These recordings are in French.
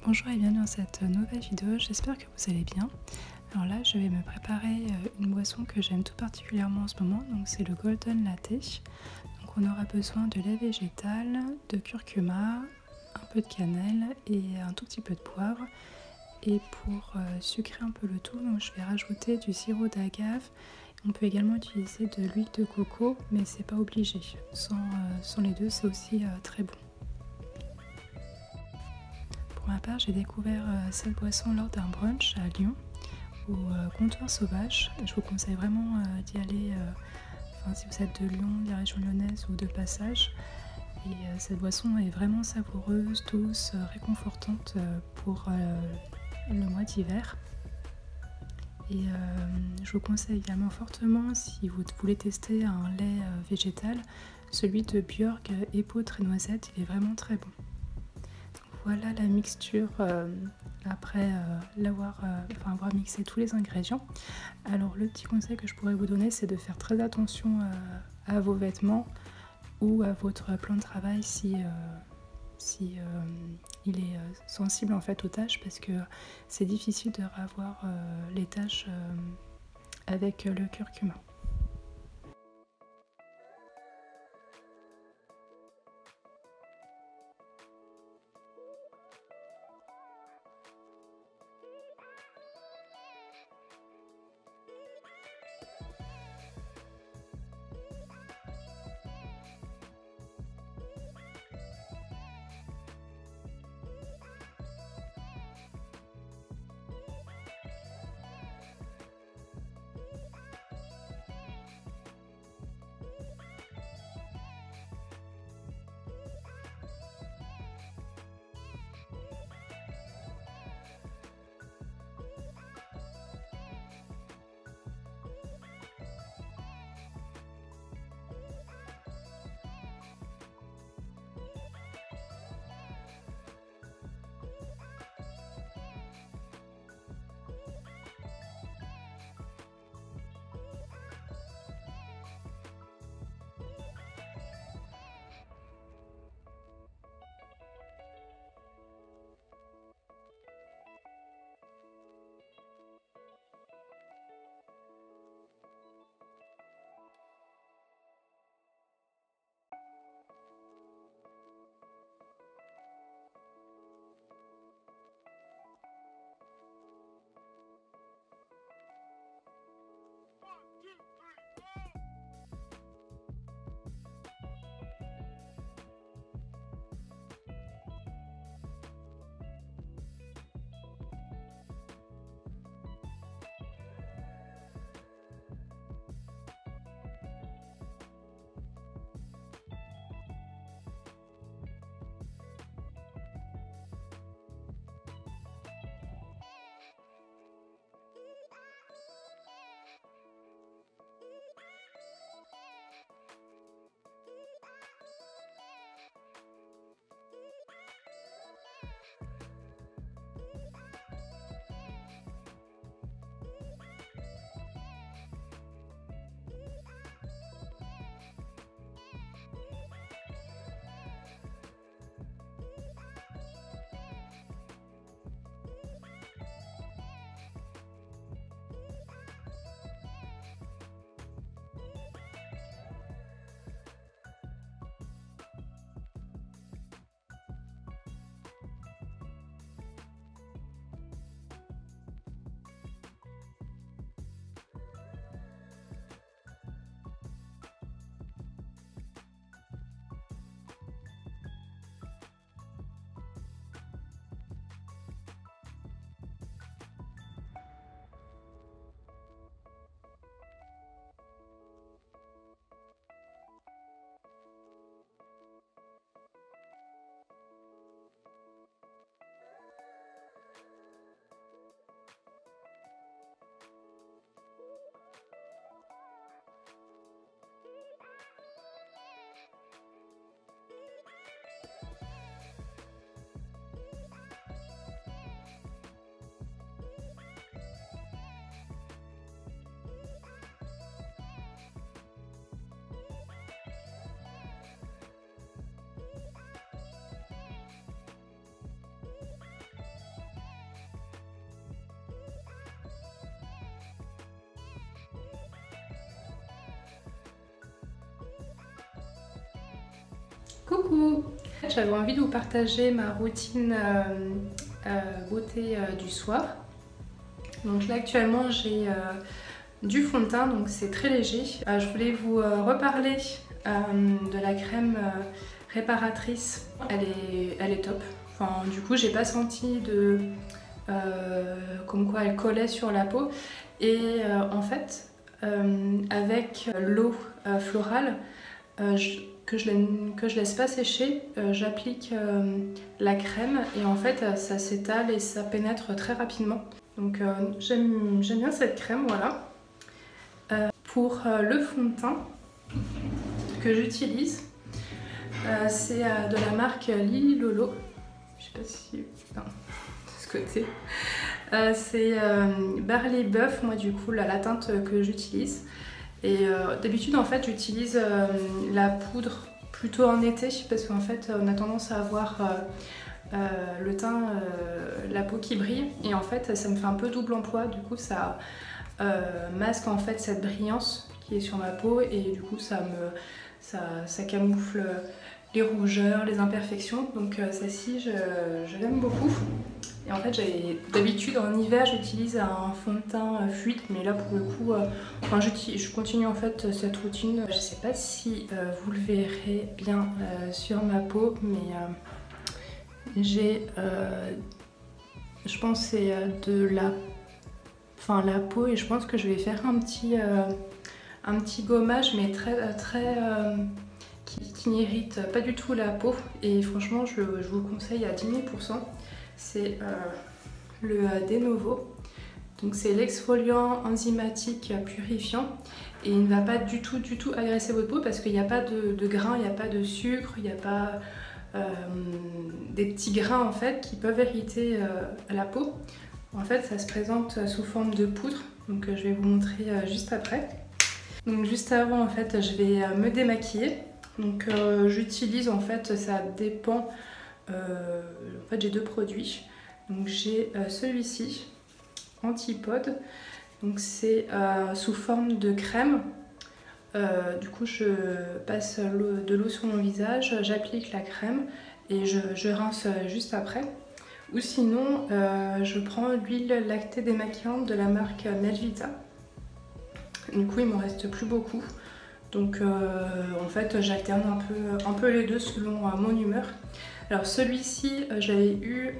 Bonjour et bienvenue dans cette nouvelle vidéo, j'espère que vous allez bien. Alors là je vais me préparer une boisson que j'aime tout particulièrement en ce moment, donc c'est le Golden Latte. Donc on aura besoin de lait végétal, de curcuma, un peu de cannelle et un tout petit peu de poivre. Et pour sucrer un peu le tout, donc je vais rajouter du sirop d'agave. On peut également utiliser de l'huile de coco, mais c'est pas obligé. Sans les deux, c'est aussi très bon. Pour ma part, j'ai découvert cette boisson lors d'un brunch à Lyon, au Comptoir Sauvage. Je vous conseille vraiment d'y aller si vous êtes de Lyon, de la région lyonnaise ou de passage. Et cette boisson est vraiment savoureuse, douce, réconfortante pour le mois d'hiver. Et je vous conseille également fortement, si vous voulez tester un lait végétal, celui de Björk épeautre et noisette, il est vraiment très bon. Voilà la mixture après avoir mixé tous les ingrédients. Alors le petit conseil que je pourrais vous donner, c'est de faire très attention à vos vêtements ou à votre plan de travail si il est sensible en fait aux taches, parce que c'est difficile de revoir les taches avec le curcuma. Coucou! J'avais envie de vous partager ma routine beauté du soir. Donc là actuellement j'ai du fond de teint, donc c'est très léger. Je voulais vous reparler de la crème réparatrice. Elle est top. Enfin, du coup j'ai pas senti de comme quoi elle collait sur la peau. Et en fait avec l'eau florale que je laisse pas sécher, j'applique la crème et en fait ça s'étale et ça pénètre très rapidement. Donc j'aime bien cette crème, voilà. Pour le fond de teint que j'utilise, c'est de la marque Lily Lolo. Je sais pas si... non, de ce côté. C'est Barley Buff, moi du coup la teinte que j'utilise. Et d'habitude en fait j'utilise la poudre plutôt en été parce qu'en fait on a tendance à avoir le teint, la peau qui brille et en fait ça me fait un peu double emploi, du coup ça masque en fait cette brillance qui est sur ma peau et du coup ça camoufle les rougeurs, les imperfections, donc celle-ci je l'aime beaucoup. Et en fait, d'habitude en hiver j'utilise un fond de teint fluide, mais là pour le coup, je continue en fait cette routine. Je sais pas si vous le verrez bien sur ma peau, mais j'ai, je pense c'est de la peau et je pense que je vais faire un petit gommage, mais qui n'irrite pas du tout la peau. Et franchement, je vous le conseille à 10 000 %. C'est le Denovo. Donc c'est l'exfoliant enzymatique purifiant et il ne va pas du tout agresser votre peau parce qu'il n'y a pas de grains, il n'y a pas de sucre, il n'y a pas des petits grains en fait qui peuvent irriter la peau. En fait ça se présente sous forme de poudre, donc je vais vous montrer juste après. Donc juste avant en fait je vais me démaquiller. Donc j'utilise en fait, ça dépend. En fait j'ai deux produits, donc j'ai celui-ci Antipode, donc c'est sous forme de crème. Du coup je passe de l'eau sur mon visage, j'applique la crème et je rince juste après. Ou sinon je prends l'huile lactée démaquillante de la marque Melvita. Du coup il m'en reste plus beaucoup. Donc en fait j'alterne un peu les deux selon mon humeur. Alors celui-ci j'avais eu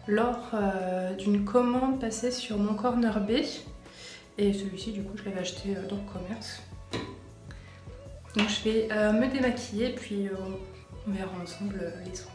lors d'une commande passée sur Mon Corner B. Et celui-ci du coup je l'avais acheté dans le commerce. Donc je vais me démaquiller puis on verra ensemble les soins.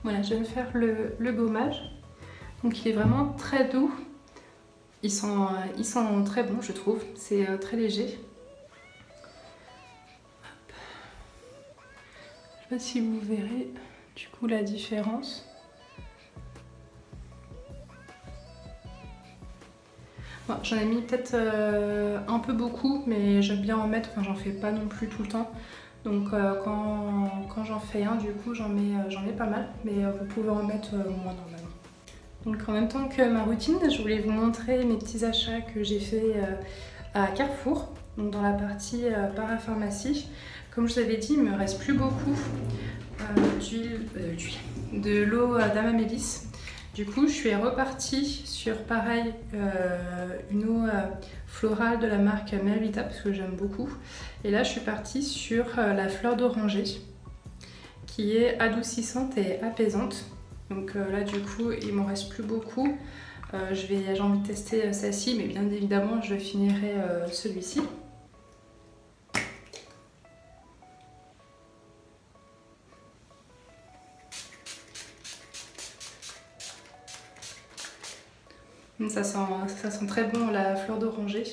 Voilà, je vais me faire le gommage. Donc il est vraiment très doux. Il sent très bon, je trouve. C'est très léger. Hop. Je sais pas si vous verrez du coup la différence. Bon, j'en ai mis peut-être un peu beaucoup, mais j'aime bien en mettre, enfin j'en fais pas non plus tout le temps. Donc quand j'en fais un, du coup j'en mets pas mal, mais vous pouvez en mettre moins normalement. Donc en même temps que ma routine, je voulais vous montrer mes petits achats que j'ai fait à Carrefour, donc dans la partie parapharmacie. Comme je vous avais dit, il me reste plus beaucoup de l'eau d'Amamélis. Du coup, je suis repartie sur pareil une eau florale de la marque Melvita parce que j'aime beaucoup. Et là, je suis partie sur la fleur d'oranger qui est adoucissante et apaisante. Donc là, du coup, il m'en reste plus beaucoup. J'ai envie de tester celle-ci, mais bien évidemment, je finirai celui-ci. Ça sent très bon la fleur d'oranger.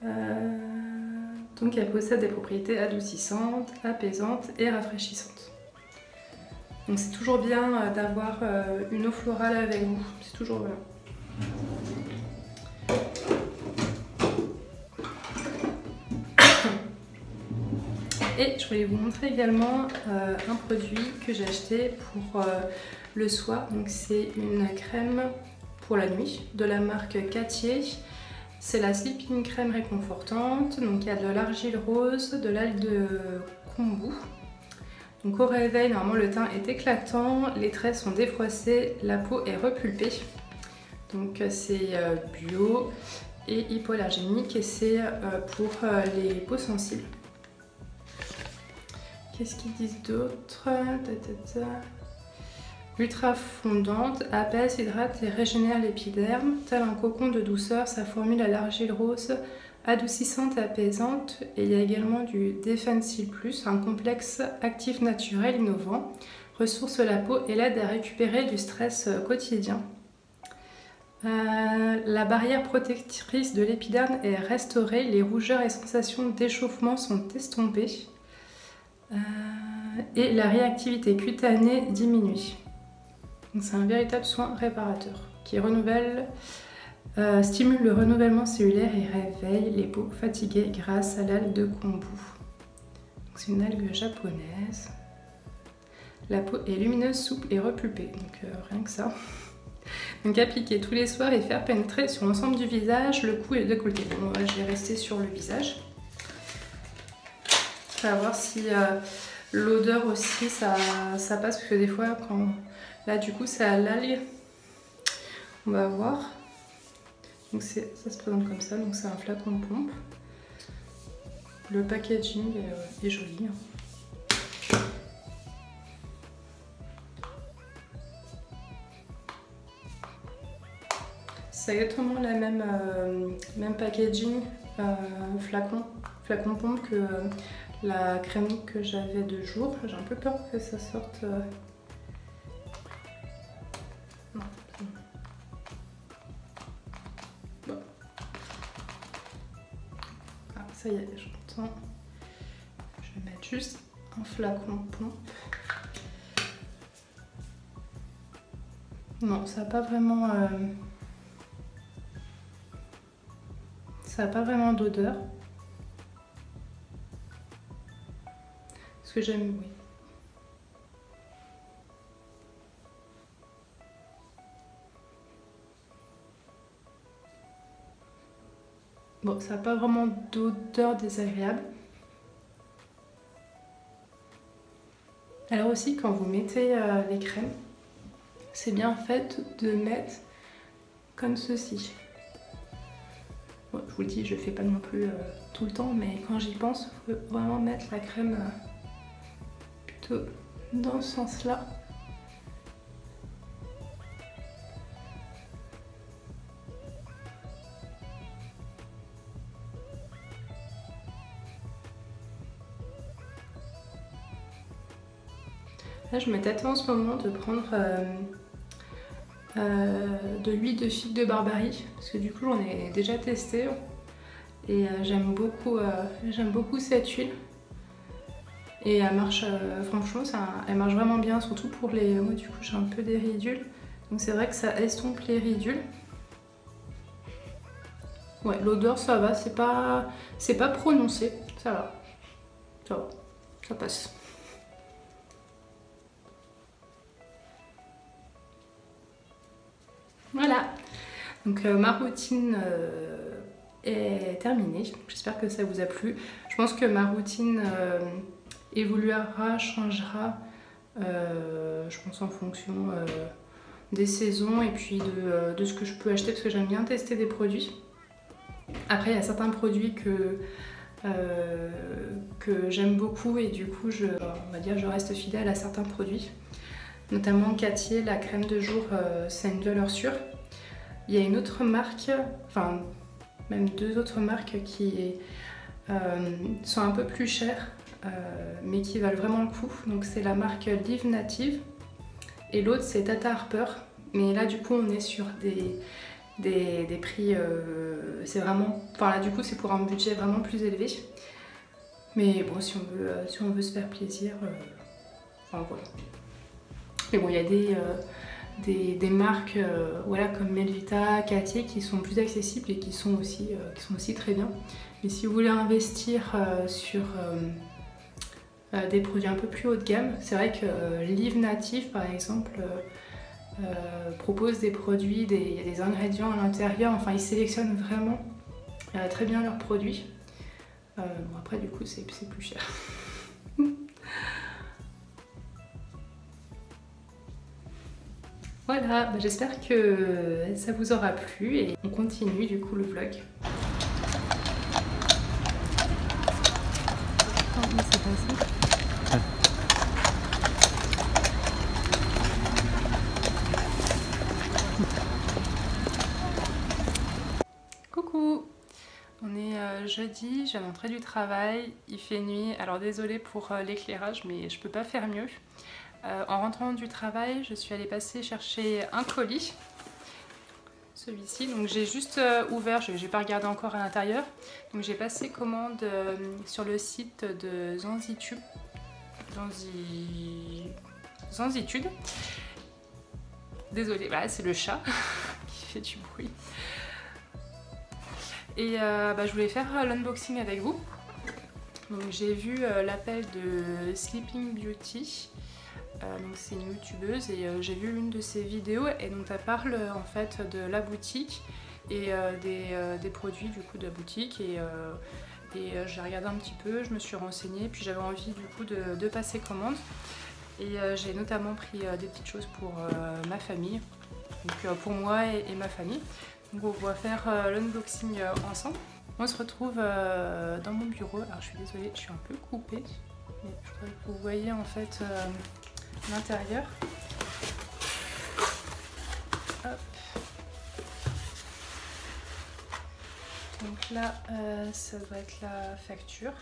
Donc elle possède des propriétés adoucissantes, apaisantes et rafraîchissantes. Donc c'est toujours bien d'avoir une eau florale avec vous, c'est toujours bien. Et je voulais vous montrer également un produit que j'ai acheté pour le soir. Donc c'est une crème pour la nuit de la marque Cattier. C'est la Sleeping Crème réconfortante. Donc il y a de l'argile rose, de l'algue de kombu. Donc au réveil, normalement le teint est éclatant, les traits sont défroissés, la peau est repulpée. Donc c'est bio et hypoallergénique et c'est pour les peaux sensibles. Qu'est-ce qu'ils disent d'autre? Ultra fondante, apaise, hydrate et régénère l'épiderme. Tel un cocon de douceur, sa formule à l'argile rose, adoucissante et apaisante. Et il y a également du Defensil Plus, un complexe actif naturel innovant. Ressource la peau et l'aide à récupérer du stress quotidien. La barrière protectrice de l'épiderme est restaurée. Les rougeurs et sensations d'échauffement sont estompées. Et la réactivité cutanée diminue. C'est un véritable soin réparateur qui stimule le renouvellement cellulaire et réveille les peaux fatiguées grâce à l'algue de kombu. C'est une algue japonaise. La peau est lumineuse, souple et repulpée, donc rien que ça. Donc appliquer tous les soirs et faire pénétrer sur l'ensemble du visage, le cou et le décolleté. Bon, je vais rester sur le visage. On va voir si l'odeur aussi ça passe, parce que des fois quand là du coup c'est à l'algue, on va voir. Donc ça se présente comme ça, donc c'est un flacon de pompe. Le packaging est joli. C'est exactement la même packaging flacon pompe que la crème que j'avais de jour. J'ai un peu peur que ça sorte. Non. Bon. Ah, ça y est, j'entends. Je vais mettre juste un flacon pompe. Non, ça n'a pas vraiment. Ça n'a pas vraiment d'odeur. Ce que j'aime, oui. Bon, ça n'a pas vraiment d'odeur désagréable. Alors aussi, quand vous mettez les crèmes, c'est bien fait de mettre comme ceci. Bon, je vous le dis, je ne fais pas non plus tout le temps, mais quand j'y pense, il faut vraiment mettre la crème plutôt dans ce sens-là. Là, je me tâtais en ce moment de prendre de l'huile de figue de Barbarie, parce que du coup j'en ai déjà testé et j'aime beaucoup cette huile. Et elle marche, franchement, elle marche vraiment bien, surtout pour les... Moi du coup j'ai un peu des ridules, donc c'est vrai que ça estompe les ridules. Ouais, l'odeur ça va, c'est pas prononcé, ça va, ça passe. Voilà, donc ma routine est terminée. J'espère que ça vous a plu. Je pense que ma routine évoluera, changera Je pense en fonction des saisons et puis de ce que je peux acheter parce que j'aime bien tester des produits. Après il y a certains produits que j'aime beaucoup et du coup on va dire je reste fidèle à certains produits. Notamment Cattier, la crème de jour, c'est une valeur sûre. Il y a une autre marque, enfin même deux autres marques qui sont un peu plus chères mais qui valent vraiment le coup. Donc c'est la marque Live Native et l'autre c'est Tata Harper. Mais là du coup on est sur des prix, c'est vraiment, enfin là du coup c'est pour un budget vraiment plus élevé. Mais bon si on veut se faire plaisir, enfin voilà. Mais bon il y a des marques voilà, comme Melvita, Cattier qui sont plus accessibles et qui sont aussi très bien. Mais si vous voulez investir sur des produits un peu plus haut de gamme, c'est vrai que Live Native par exemple propose des produits, il y a des ingrédients à l'intérieur, enfin ils sélectionnent vraiment très bien leurs produits. Bon après du coup c'est plus cher. Voilà, bah j'espère que ça vous aura plu et on continue du coup le vlog. Comment c'est passé ? Coucou! On est jeudi, je viens d'entrer du travail, il fait nuit, alors désolée pour l'éclairage mais je peux pas faire mieux. En rentrant du travail, je suis allée passer chercher un colis, celui-ci, donc j'ai juste ouvert, je n'ai pas regardé encore à l'intérieur, donc j'ai passé commande sur le site de Zanzitude. Désolée, voilà, c'est le chat qui fait du bruit. Et je voulais faire l'unboxing avec vous. Donc j'ai vu l'appel de Sleeping Beauty. Donc c'est une youtubeuse et j'ai vu une de ses vidéos et donc elle parle en fait de la boutique et des produits du coup de la boutique et j'ai regardé un petit peu, je me suis renseignée puis j'avais envie du coup de passer commande et j'ai notamment pris des petites choses pour ma famille, donc pour moi et ma famille. Donc on va faire l'unboxing ensemble. On se retrouve dans mon bureau. Alors je suis désolée, je suis un peu coupée, mais je voudrais que vous voyez en fait l'intérieur. Hop. Donc là, ça doit être la facture.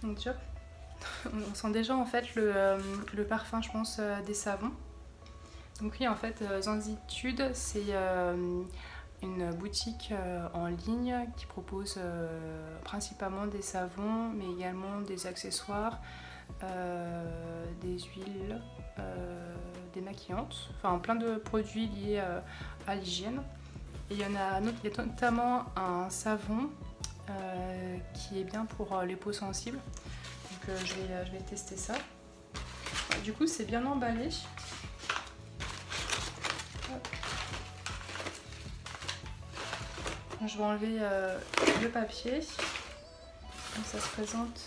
Donc déjà, on sent déjà en fait le parfum, je pense, des savons. Donc oui, en fait, Zanzitude, c'est une boutique en ligne qui propose principalement des savons, mais également des accessoires, des huiles, des maquillantes, enfin plein de produits liés à l'hygiène. Et il y a notamment un savon qui est bien pour les peaux sensibles. Donc je vais tester ça. Du coup, c'est bien emballé. Je vais enlever le papier. Donc ça se présente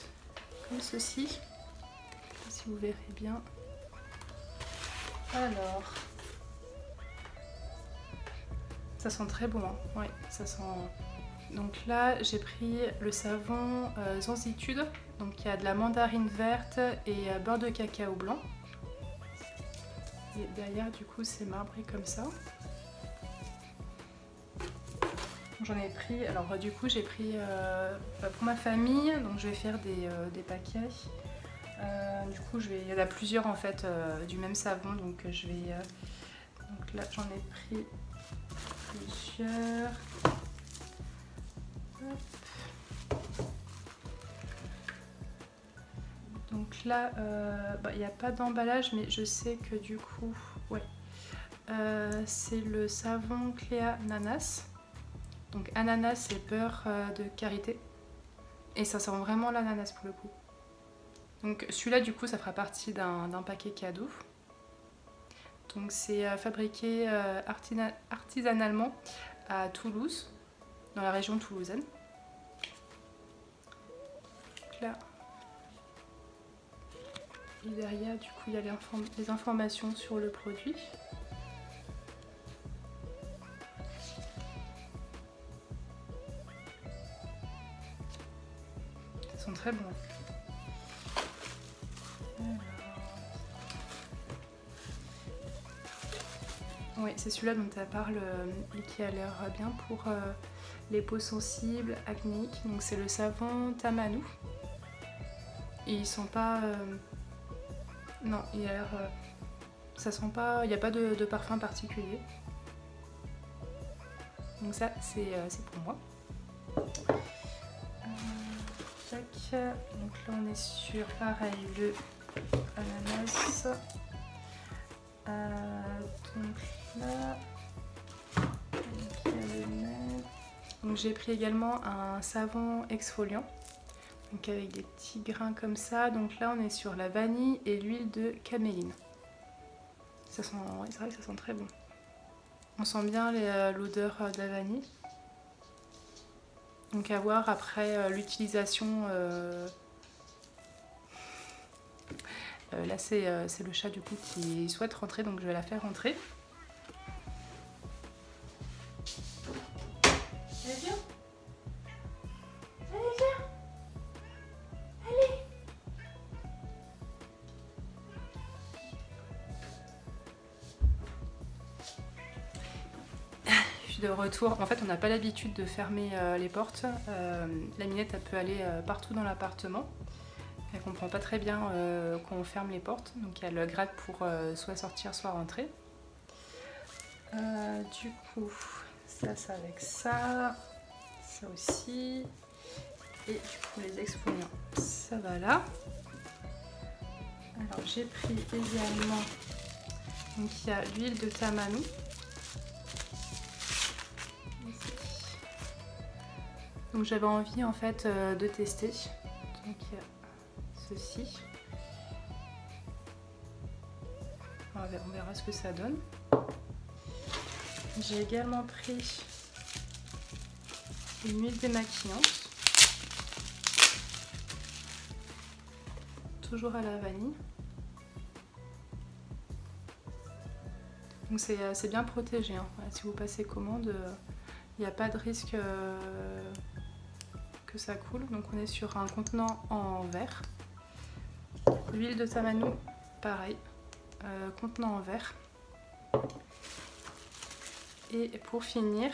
comme ceci. Si vous verrez bien. Alors, ça sent très bon, hein. Ouais, ça sent. Donc là, j'ai pris le savon Zanzitude. Donc il y a de la mandarine verte et beurre de cacao blanc. Et derrière, du coup, c'est marbré comme ça. J'en ai pris, alors du coup j'ai pris pour ma famille, donc je vais faire des paquets. Du coup il y en a plusieurs en fait du même savon, donc je vais. Donc là j'en ai pris plusieurs. Hop. Donc là il n'y a pas d'emballage, mais je sais que du coup, ouais, c'est le savon Cléa Nanas. Donc ananas et beurre de karité. Et ça sent vraiment l'ananas pour le coup. Donc celui-là du coup ça fera partie d'un paquet cadeau. Donc c'est fabriqué artisanalement à Toulouse, dans la région toulousaine. Donc là. Et derrière, du coup, il y a les informations sur le produit. Ils sont très bons. Oui, c'est celui-là dont tu parles et qui a l'air bien pour les peaux sensibles, acnéiques. Donc c'est le savon Tamanu. Et ils sont pas... non, il a l'air... ça sent pas... Il n'y a pas de parfum particulier. Donc ça, c'est pour moi. Tac. Donc là, on est sur, pareil, le ananas. Donc là... Donc j'ai pris également un savon exfoliant. Donc avec des petits grains comme ça. Donc là, on est sur la vanille et l'huile de caméline. Ça sent... ouais, c'est vrai que ça sent très bon. On sent bien l'odeur de la vanille. Donc à voir après l'utilisation. Là c'est le chat du coup qui souhaite rentrer, donc je vais la faire rentrer. Allez viens. Allez viens. Allez. Je suis de retour. En fait on n'a pas l'habitude de fermer les portes. La minette elle peut aller partout dans l'appartement. Elle comprend pas très bien quand on ferme les portes, donc elle gratte pour soit sortir soit rentrer. Du coup, ça avec ça, ça aussi, et du coup les exfoliants, ça va là. Alors j'ai pris également, donc il y a l'huile de Tamanu. Donc j'avais envie en fait de tester. Donc il y a ceci. On verra ce que ça donne. J'ai également pris une huile démaquillante. Toujours à la vanille. Donc c'est bien protégé. Hein. Voilà, si vous passez commande, il n'y a pas de risque que ça coule. Donc on est sur un contenant en verre. L'huile de Tamanu, pareil, contenant en verre. Et pour finir,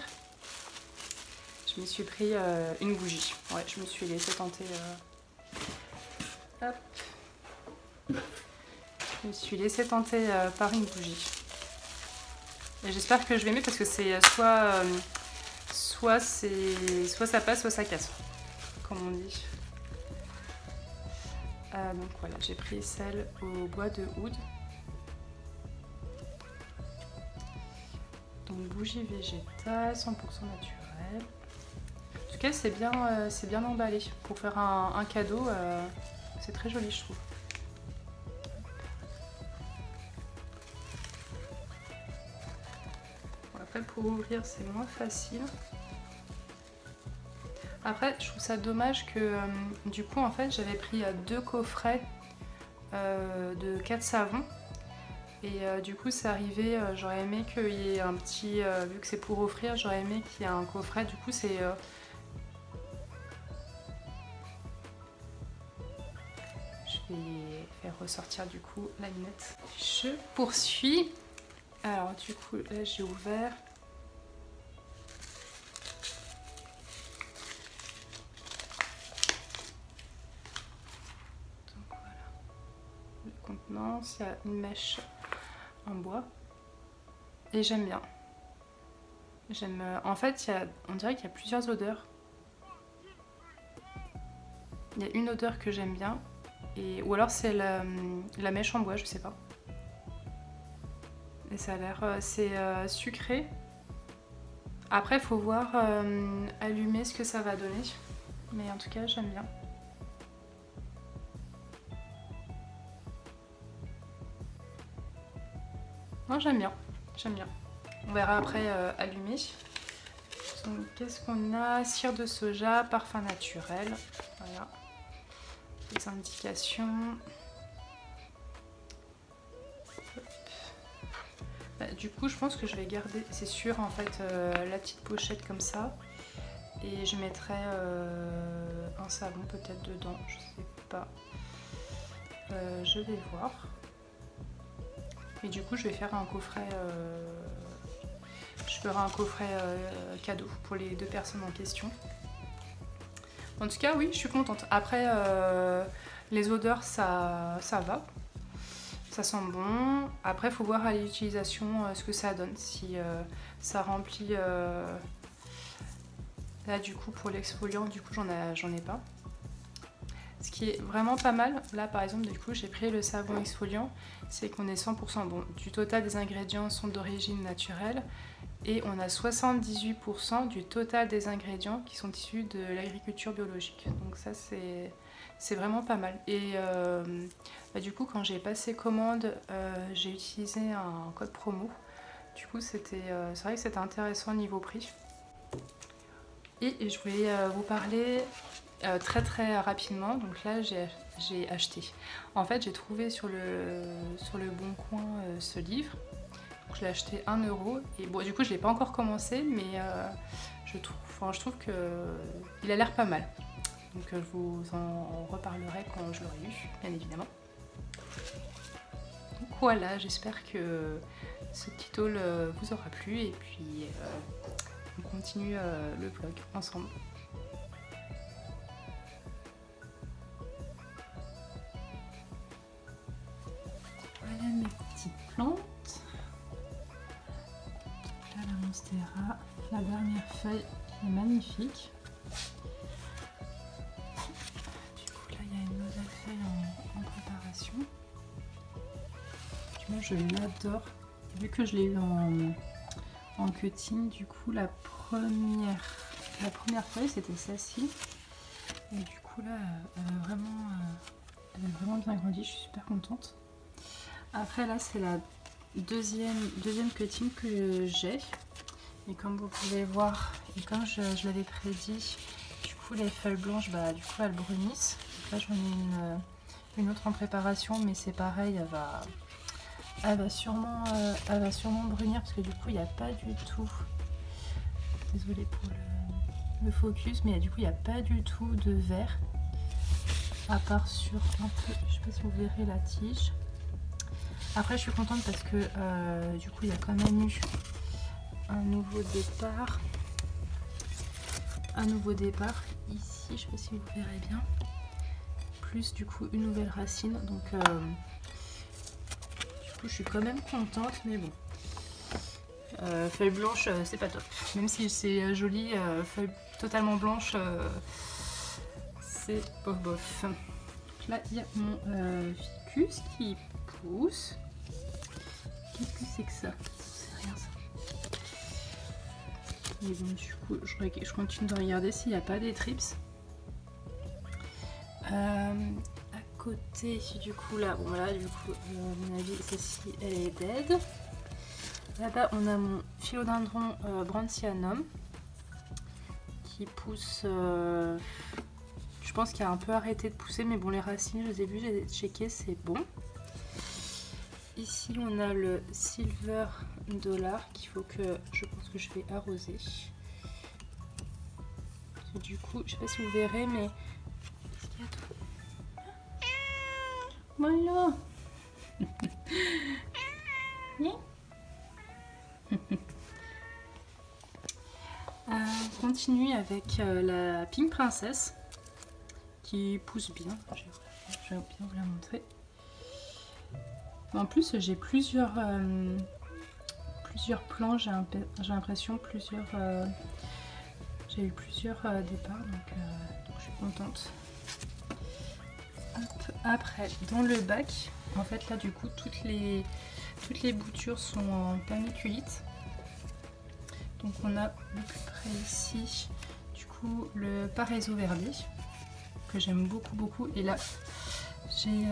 je me suis pris une bougie. Ouais, je me suis laissé tenter. Hop. Je me suis laissé tenter par une bougie. Et j'espère que je vais aimer parce que c'est soit ça passe, soit ça casse, comme on dit. Donc voilà, j'ai pris celle au bois de oud. Donc bougie végétale, 100% naturelle. En tout cas, c'est bien emballé. Pour faire un cadeau, c'est très joli, je trouve. Bon, après, pour ouvrir, c'est moins facile. Après, je trouve ça dommage que du coup, en fait, j'avais pris 2 coffrets de 4 savons. Et du coup, c'est arrivé, j'aurais aimé qu'il y ait un petit... vu que c'est pour offrir, j'aurais aimé qu'il y ait un coffret. Du coup, c'est... je vais faire ressortir du coup la lunette. Je poursuis. Alors du coup, là, j'ai ouvert. Donc voilà. Le contenant, il y a une mèche en bois. Et j'aime bien. En fait, on dirait qu'il y a plusieurs odeurs. Il y a une odeur que j'aime bien. Ou alors c'est la mèche en bois, je sais pas. Et ça a l'air... c'est sucré. Après, il faut voir allumer ce que ça va donner. Mais en tout cas, j'aime bien. Non, j'aime bien. J'aime bien. On verra après allumer. Donc, qu'est-ce qu'on a? Cire de soja, parfum naturel. Voilà. Les indications. Du coup, je pense que je vais garder, c'est sûr, en fait, la petite pochette comme ça. Et je mettrai un savon peut-être dedans, je sais pas. Je vais voir. Et du coup, je vais faire un coffret. Je ferai un coffret cadeau pour les 2 personnes en question. En tout cas, oui, je suis contente. Après, les odeurs, ça va. Ça sent bon. Après, il faut voir à l'utilisation ce que ça donne. Si ça remplit... Là, du coup, pour l'exfoliant, du coup, j'en ai pas. Ce qui est vraiment pas mal, là, par exemple, du coup, j'ai pris le savon exfoliant. C'est qu'on est 100% bon. Du total des ingrédients sont d'origine naturelle. Et on a 78% du total des ingrédients qui sont issus de l'agriculture biologique. Donc ça, c'est vraiment pas mal. Et du coup, quand j'ai passé commande, j'ai utilisé un code promo. Du coup, c'est vrai que c'était intéressant niveau prix. Et je voulais vous parler très très rapidement. Donc là, j'ai acheté. En fait, j'ai trouvé sur le Bon Coin ce livre. Je l'ai acheté 1 €. Et bon, du coup, je l'ai pas encore commencé, mais je trouve qu'il a l'air pas mal. Donc je vous en reparlerai quand je l'aurai lu, bien évidemment. Donc voilà, j'espère que ce petit haul vous aura plu. Et puis, on continue le vlog ensemble. Voilà mes petites plantes. Là, la Monstera, la dernière feuille qui est magnifique. Du coup, là, il y a une nouvelle feuille en préparation. Moi, je l'adore. Vu que je l'ai eu en cutting, du coup, la première feuille, c'était celle-ci. Et du coup, là, elle a vraiment bien grandi. Je suis super contente. Après, là, c'est la deuxième cutting que j'ai. Et comme vous pouvez voir, et comme je l'avais prédit, du coup, les feuilles blanches, du coup, elles brunissent. Donc là, j'en ai une autre en préparation, mais c'est pareil, elle va sûrement brunir parce que du coup, il n'y a pas du tout... Désolée pour le focus, mais du coup, il n'y a pas du tout de vert. À part sur un peu, je sais pas si vous verrez la tige. Après, je suis contente parce que du coup, il y a quand même eu un nouveau départ. Ici, je sais pas si vous verrez bien. Plus du coup, une nouvelle racine. Donc, du coup, je suis quand même contente, mais bon. Feuille blanche, c'est pas top. Même si c'est joli, feuille totalement blanche, c'est bof bof. Là, il y a mon ficus qui pousse. Qu'est-ce que c'est que ça? C'est rien ça. Et bon, du coup, je continue de regarder s'il n'y a pas des trips. À côté, du coup, là, bon, voilà, du coup, à mon avis, celle-ci, elle est dead. Là-bas, on a mon philodendron Brandthianum qui pousse. Je pense qu'il a un peu arrêté de pousser, mais bon, les racines, je les ai vues, j'ai checké, c'est bon. Ici, on a le Silver Dollar qu'il faut que je pense que je vais arroser. Et du coup, je sais pas si vous verrez, mais qu'est-ce qu'il y a tout? Voilà. On continue avec la Pink Princess qui pousse bien. Je vais bien vous la montrer. En plus, j'ai plusieurs plans. J'ai l'impression j'ai eu plusieurs départs, donc je suis contente. Hop. Après, dans le bac, en fait là du coup toutes les boutures sont en permaculite. Donc on a le plus près ici du coup le Paraiso Verde que j'aime beaucoup, et là j'ai du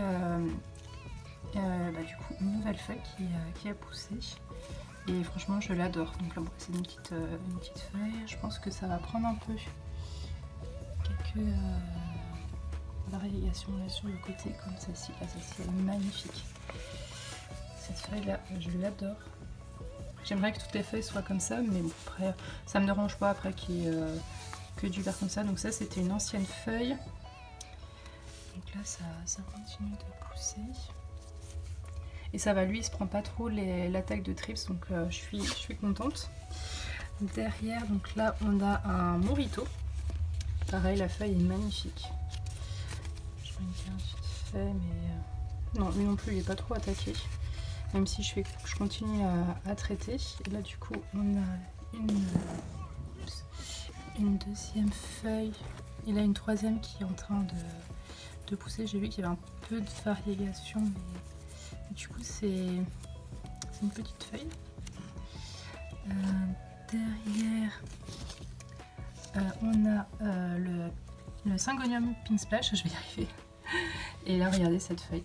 coup une nouvelle feuille qui a poussé et franchement je l'adore. Donc là bon, c'est une petite feuille, je pense que ça va prendre un peu quelques variations là sur le côté comme celle-ci. Là, celle-ci elle est magnifique, cette feuille là je l'adore. J'aimerais que toutes les feuilles soient comme ça, mais bon, après ça me dérange pas après qu'il y ait que du vert comme ça. Donc ça c'était une ancienne feuille. Donc là ça continue de pousser. Et ça va, lui il se prend pas trop l'attaque de trips, donc je suis contente. Derrière, donc là on a un Morito. Pareil, la feuille est magnifique. Je vais une carte vite fait, mais non, lui non plus il est pas trop attaqué. Même si je continue à traiter. Et là du coup on a une deuxième feuille. Et là une troisième qui est en train de pousser. J'ai vu qu'il y avait un peu de variégation, mais du coup c'est une petite feuille. Derrière on a le Syngonium Pink Splash, je vais y arriver. Et là regardez cette feuille,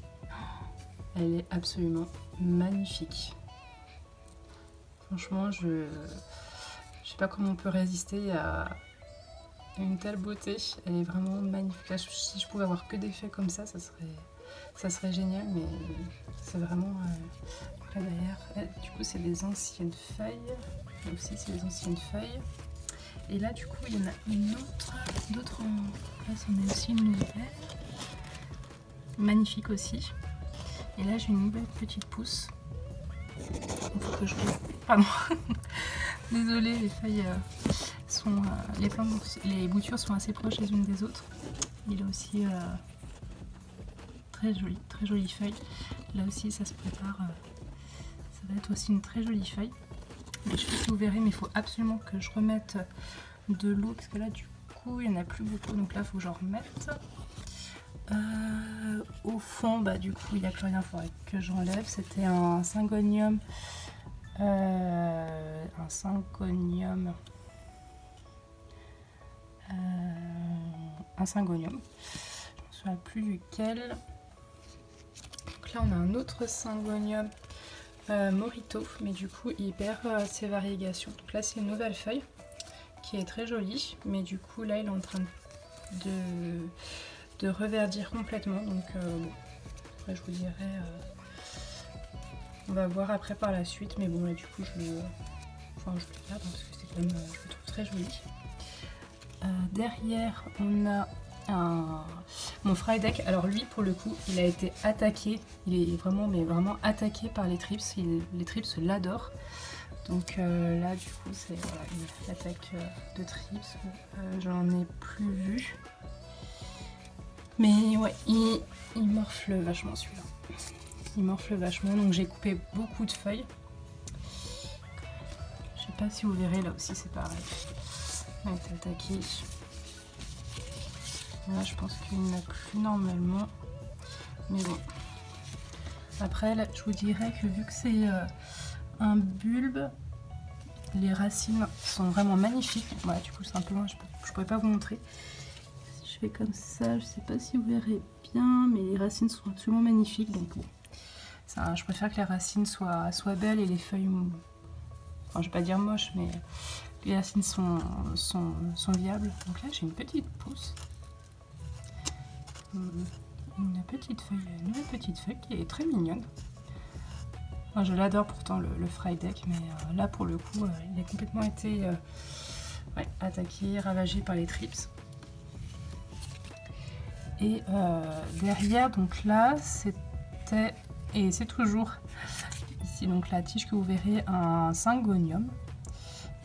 elle est absolument magnifique. Franchement je sais pas comment on peut résister à une telle beauté, elle est vraiment magnifique. Là, si je pouvais avoir que des feuilles comme ça serait génial, mais c'est vraiment... Là derrière, du coup c'est des anciennes feuilles, là aussi c'est des anciennes feuilles. Et là du coup il y en a une autre, là c'en est aussi une nouvelle, magnifique aussi. Et là j'ai une nouvelle petite pousse. Il faut que je... Pardon. Désolée, les feuilles sont... les boutures sont assez proches les unes des autres. Il est aussi très jolie feuille. Là aussi ça se prépare, ça va être aussi une très jolie feuille. Mais je sais pas si vous verrez, mais il faut absolument que je remette de l'eau, parce que là du coup il n'y en a plus beaucoup, donc là il faut que j'en remette. Au fond, bah du coup il n'y a plus rien, il faudrait que j'enlève. C'était un Syngonium, un Syngonium, je ne me souviens plus duquel. Donc là on a un autre Syngonium Morito, mais du coup il perd ses variegations. Donc là c'est une nouvelle feuille qui est très jolie, mais du coup là il est en train de reverdir complètement. Donc bon, après je vous dirai, on va voir après par la suite, mais bon là du coup je le garde parce que c'est quand même, je le trouve très joli. Derrière on a mon Frydek. Alors lui pour le coup il a été attaqué, il est vraiment attaqué par les trips, les trips l'adorent. Donc là du coup c'est voilà, une attaque de trips, j'en ai plus vu. Mais ouais, il morfle vachement celui-là. Il morfle vachement, donc j'ai coupé beaucoup de feuilles. Je sais pas si vous verrez, là aussi c'est pareil. Il a été attaqué. Là je pense qu'il n'y en a plus normalement. Mais bon. Après là, je vous dirais que vu que c'est un bulbe, les racines sont vraiment magnifiques. Voilà, du coup c'est un peu loin, je pourrais pas vous montrer. Si je fais comme ça, je sais pas si vous verrez bien, mais les racines sont absolument magnifiques. Donc bon, ça, je préfère que les racines soient belles et les feuilles, enfin je vais pas dire moches, mais les racines sont viables. Donc là j'ai une petite pousse, une nouvelle petite feuille qui est très mignonne. Moi, je l'adore pourtant le Frydek, mais là pour le coup il a complètement été attaqué, ravagé par les trips. Et derrière, donc là c'était, et c'est toujours ici, donc la tige que vous verrez, un Syngonium.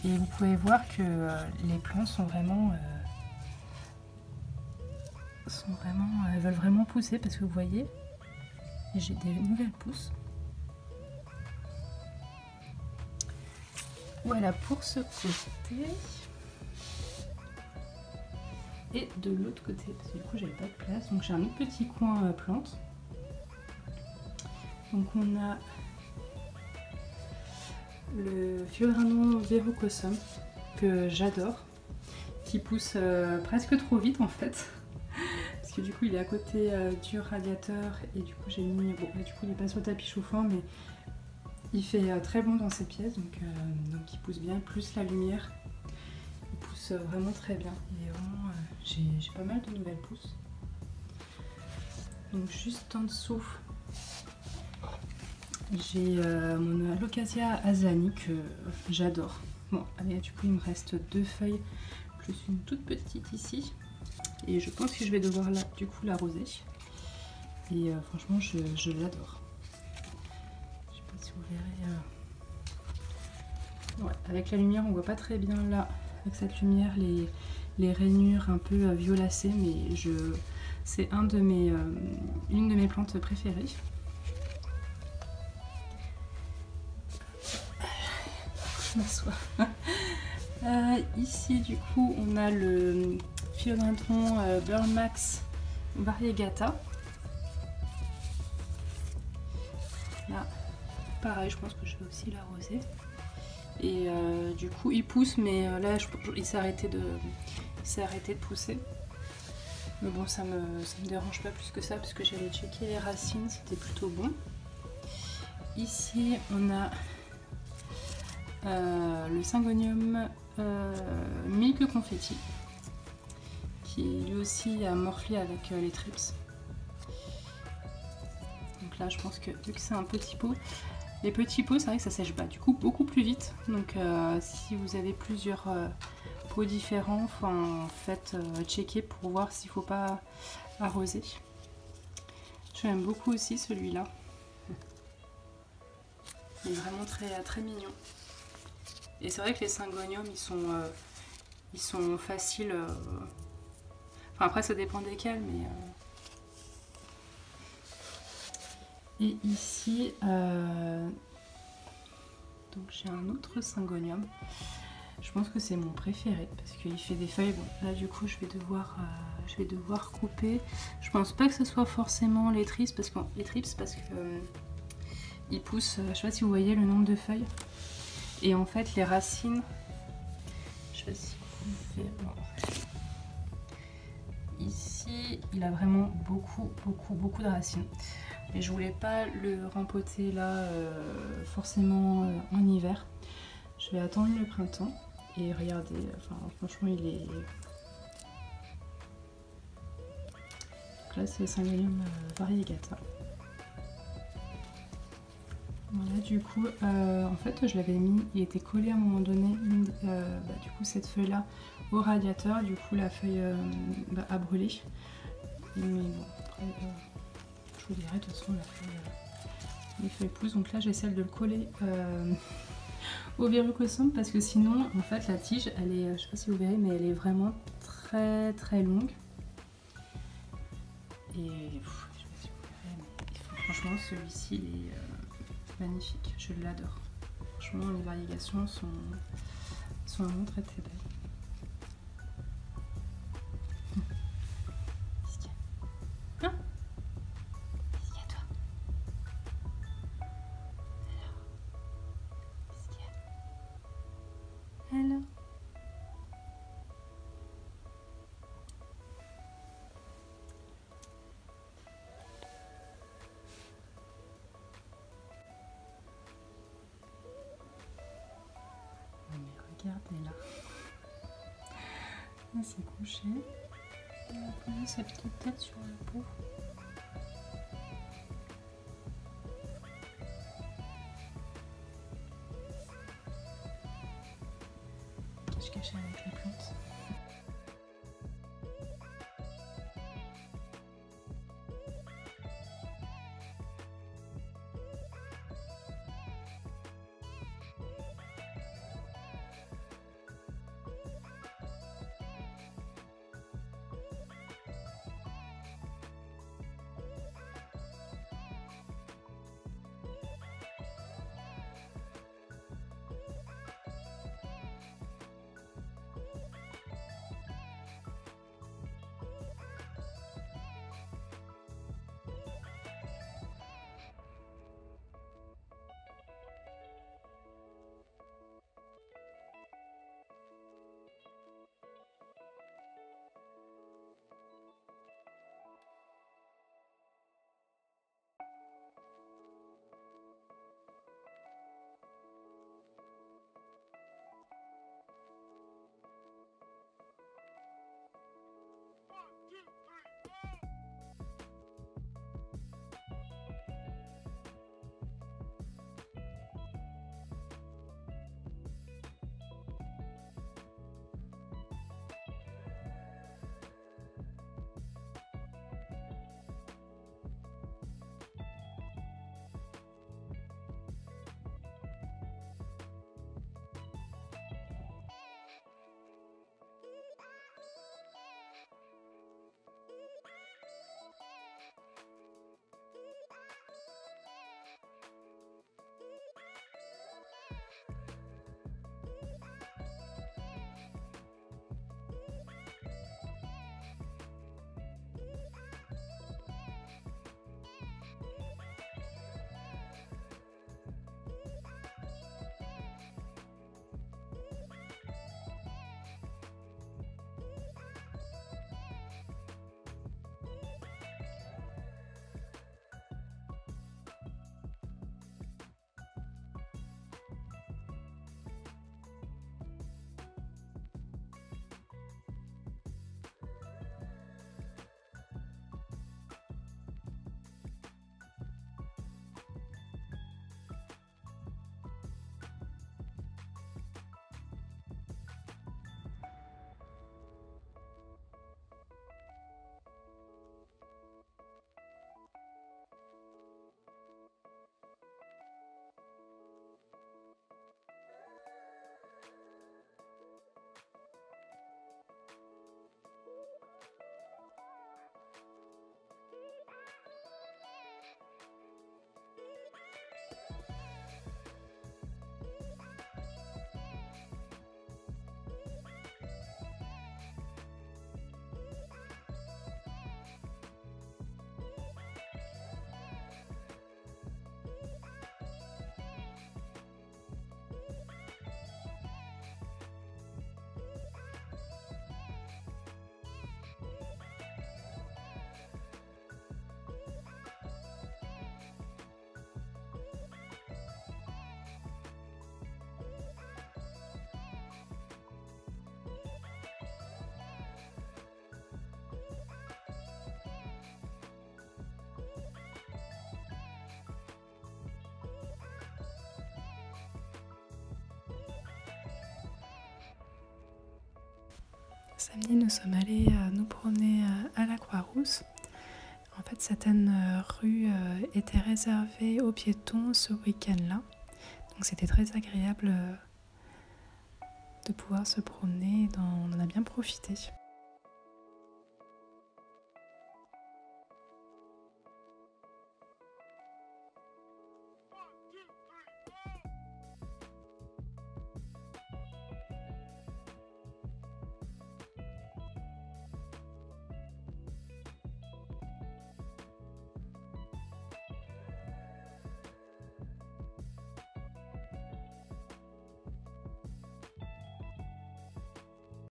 Et vous pouvez voir que les plants sont vraiment elles veulent vraiment pousser, parce que vous voyez, j'ai des nouvelles pousses. Voilà pour ce côté. Et de l'autre côté, parce que du coup j'avais pas de place, donc j'ai un autre petit coin plante. Donc on a le Fiorano Verrucosum que j'adore, qui pousse presque trop vite en fait, parce que du coup il est à côté du radiateur, et du coup j'ai mis, bon là, du coup il est pas sur le tapis chauffant, mais il fait très bon dans ces pièces, donc il pousse bien, plus la lumière, il pousse vraiment très bien. Et vraiment, j'ai pas mal de nouvelles pousses. Donc juste en dessous, j'ai mon Alocasia azani que j'adore. Bon, allez, du coup, il me reste 2 feuilles plus une toute petite ici. Et je pense que je vais devoir du coup l'arroser. Et franchement, je l'adore. Je sais pas si vous verrez. Ouais, avec la lumière, on voit pas très bien là, avec cette lumière, les rainures un peu violacées, mais c'est une de mes plantes préférées. Je m'assois. Ici, du coup, on a le philodendron Burl Max variegata. Là, pareil, je pense que je vais aussi l'arroser. Et du coup, il pousse, mais là, il s'est arrêté de pousser. Mais bon, ça me dérange pas plus que ça, parce que j'allais checker les racines, c'était plutôt bon. Ici, on a le Syngonium Milk Confetti, qui lui aussi a morflé avec les trips. Donc là, je pense que vu que c'est un petit pot, les petits pots, c'est vrai que ça sèche pas, du coup beaucoup plus vite. Donc si vous avez plusieurs pots différents, enfin faites checker pour voir s'il faut pas arroser. J'aime beaucoup aussi celui-là. Il est vraiment très mignon. Et c'est vrai que les Syngonium, ils sont faciles. Enfin après ça dépend desquels, mais. Et ici, donc j'ai un autre Syngonium. Je pense que c'est mon préféré parce qu'il fait des feuilles. Bon, là du coup je vais devoir couper. Je pense pas que ce soit forcément les trips parce que il pousse. Je sais pas si vous voyez le nombre de feuilles. Et en fait les racines. Je sais pas si vous pouvez. Ici, il a vraiment beaucoup de racines. Et je voulais pas le rempoter là forcément en hiver. Je vais attendre le printemps et regardez, enfin franchement il est. Donc là c'est le Syngonium variegata. Voilà, du coup en fait je l'avais mis, il était collé à un moment donné, du coup cette feuille là au radiateur, du coup la feuille a brûlé. Mais bon après je vous dirai de toute façon les feuilles poussent, donc là j'essaie de le coller au verrucosum parce que sinon en fait la tige elle est, je sais pas si vous verrez, mais elle est vraiment très longue. Et je sais pas si vous verrez, mais franchement celui-ci il est magnifique, je l'adore. Franchement les variegations sont vraiment très belles. Alors. Mais regardez là. Elle s'est couchée. Elle a posé sa petite tête sur la peau. Cache avec les plantes. Samedi, nous sommes allés nous promener à la Croix-Rousse. En fait, certaines rues étaient réservées aux piétons ce week-end-là. Donc c'était très agréable de pouvoir se promener, on en a bien profité.